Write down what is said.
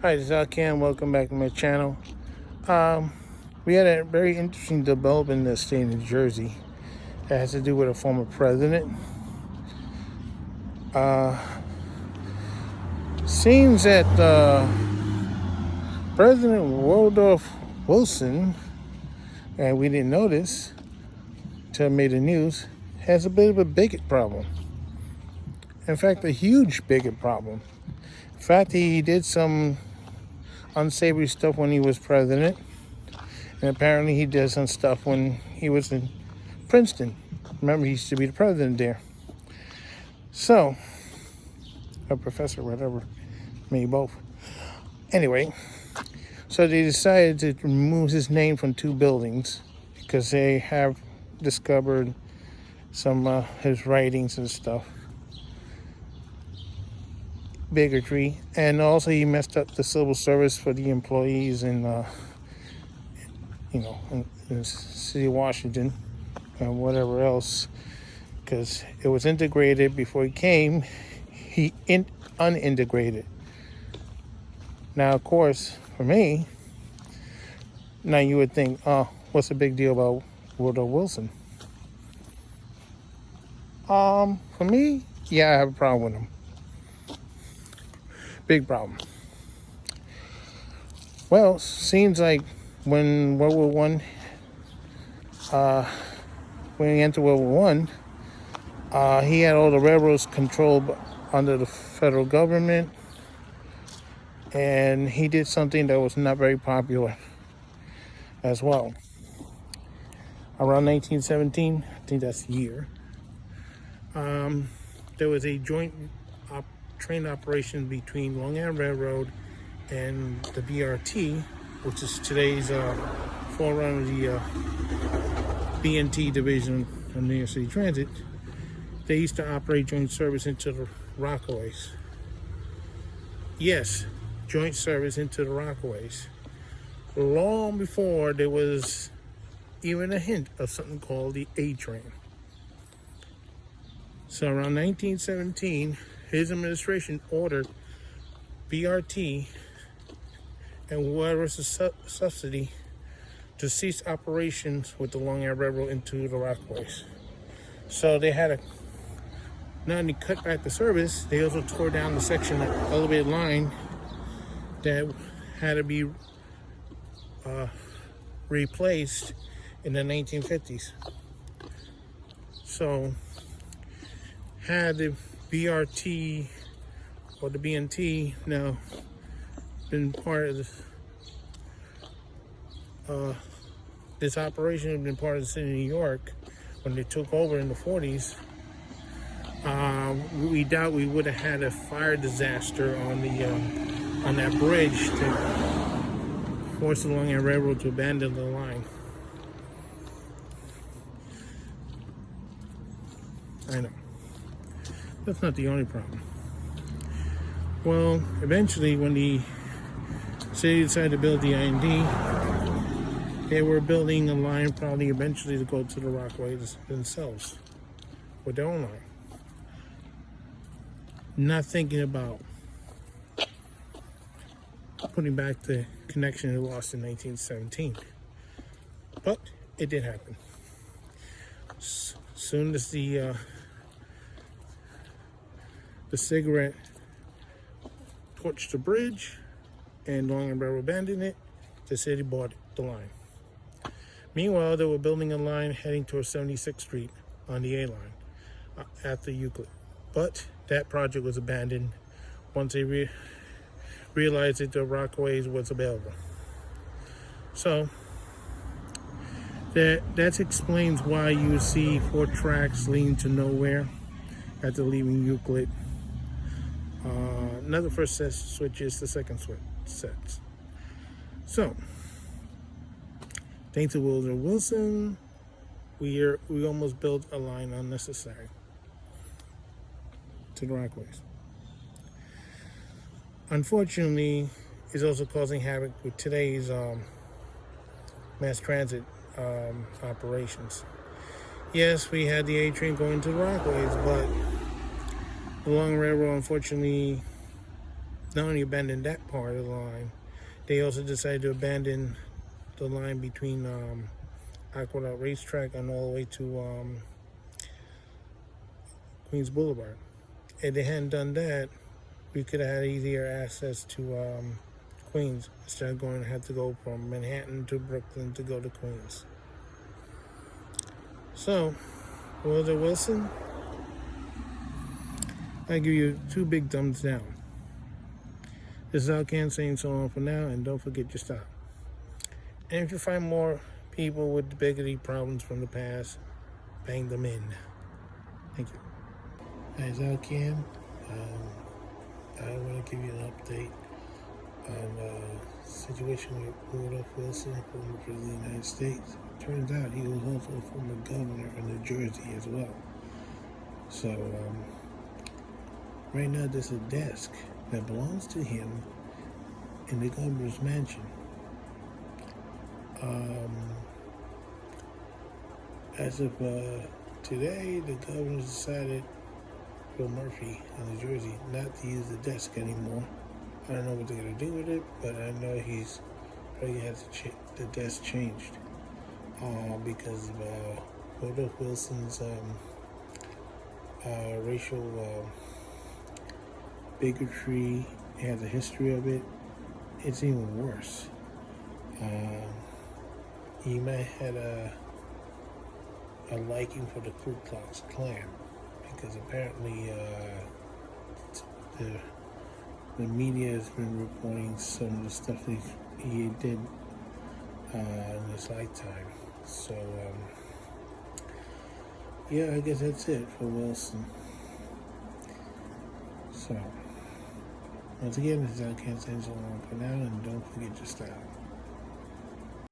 Hi, this is Alcam. Welcome back to my channel. Um, we had a very interesting development in the state of New Jersey that has to do with a former president. Seems that President Woodrow Wilson, and we didn't know this until it made the news, has a bit of a bigot problem. In fact, a huge bigot problem. In fact, he did some unsavory stuff when he was president, and apparently he did some stuff when he was in Princeton. Remember, he used to be the president there. So, a professor, whatever, maybe both. Anyway, so they decided to remove his name from 2 buildings because they have discovered some his writings and stuff. Bigotry, and also he messed up the civil service for the employees in in the city of Washington and whatever else, because it was integrated before he came. He unintegrated. Now, of course, for me, now you would think, oh, what's the big deal about Woodrow Wilson? For me, yeah, I have a problem with him. Big problem. Well, seems like when World War One, when he entered World War One, he had all the railroads controlled under the federal government, and he did something that was not very popular as well. Around 1917, I think that's the year, there was a joint train operation between Long Island Railroad and the BRT, which is today's forerunner of the BNT division of New York City Transit. They used to operate joint service into the Rockaways. Yes, joint service into the Rockaways. Long before there was even a hint of something called the A train. So around 1917, his administration ordered BRT and whatever's the subsidy to cease operations with the Long Island Railroad into the Rockaways. So they had to not only cut back the service, they also tore down the section of elevated line that had to be replaced in the 1950s. So had the BRT or the BNT now been part of this operation, had been part of the city of New York when they took over in the 40s, we doubt we would have had a fire disaster on that bridge to force the Long Island Railroad to abandon the line. I know. That's not the only problem. Well, eventually when the city decided to build the IND, they were building a line probably eventually to go to the Rockaways themselves with their own line. Not thinking about putting back the connection it lost in 1917. But it did happen. Soon as the cigarette torched the bridge and Long Island Railroad abandoned it, the city bought the line. Meanwhile, they were building a line heading towards 76th Street on the A line after Euclid. But that project was abandoned once they realized that the Rockaways was available. So that explains why you see 4 tracks leading to nowhere after leaving Euclid. Not the first set switches, the second switch sets. So, thanks to Woodrow Wilson, we almost built a line unnecessary to the Rockaways. Unfortunately, it's also causing havoc with today's mass transit operations. Yes, we had the A train going to the Rockaways, but the Long Railroad unfortunately not only abandoned that part of the line, they also decided to abandon the line between Aqueduct Racetrack and all the way to Queens Boulevard. If they hadn't done that, we could have had easier access to Queens instead of going to have to go from Manhattan to Brooklyn to go to Queens. So, Woodrow Wilson, I give you 2 big thumbs down. This is Alcan saying so long for now, and don't forget your stop. And if you find more people with bigoted problems from the past, bang them in. Thank you. As Alcan, I want to give you an update on the situation with Woodrow Wilson, former president of the United States. Turns out he was also a former governor of New Jersey as well. So, right now there's a desk that belongs to him in the governor's mansion. As of today, the governor decided, Bill Murphy in New Jersey, not to use the desk anymore. I don't know what they're going to do with it, but I know he's probably has the desk changed because of Woodrow Wilson's racial bigotry. He has a history of it. It's even worse. He might have had a liking for the Ku Klux Klan, because apparently the media has been reporting some of the stuff he did in his lifetime. So, yeah, I guess that's it for Wilson. So, once again, this is Alcan saying so long for now, and don't forget your style.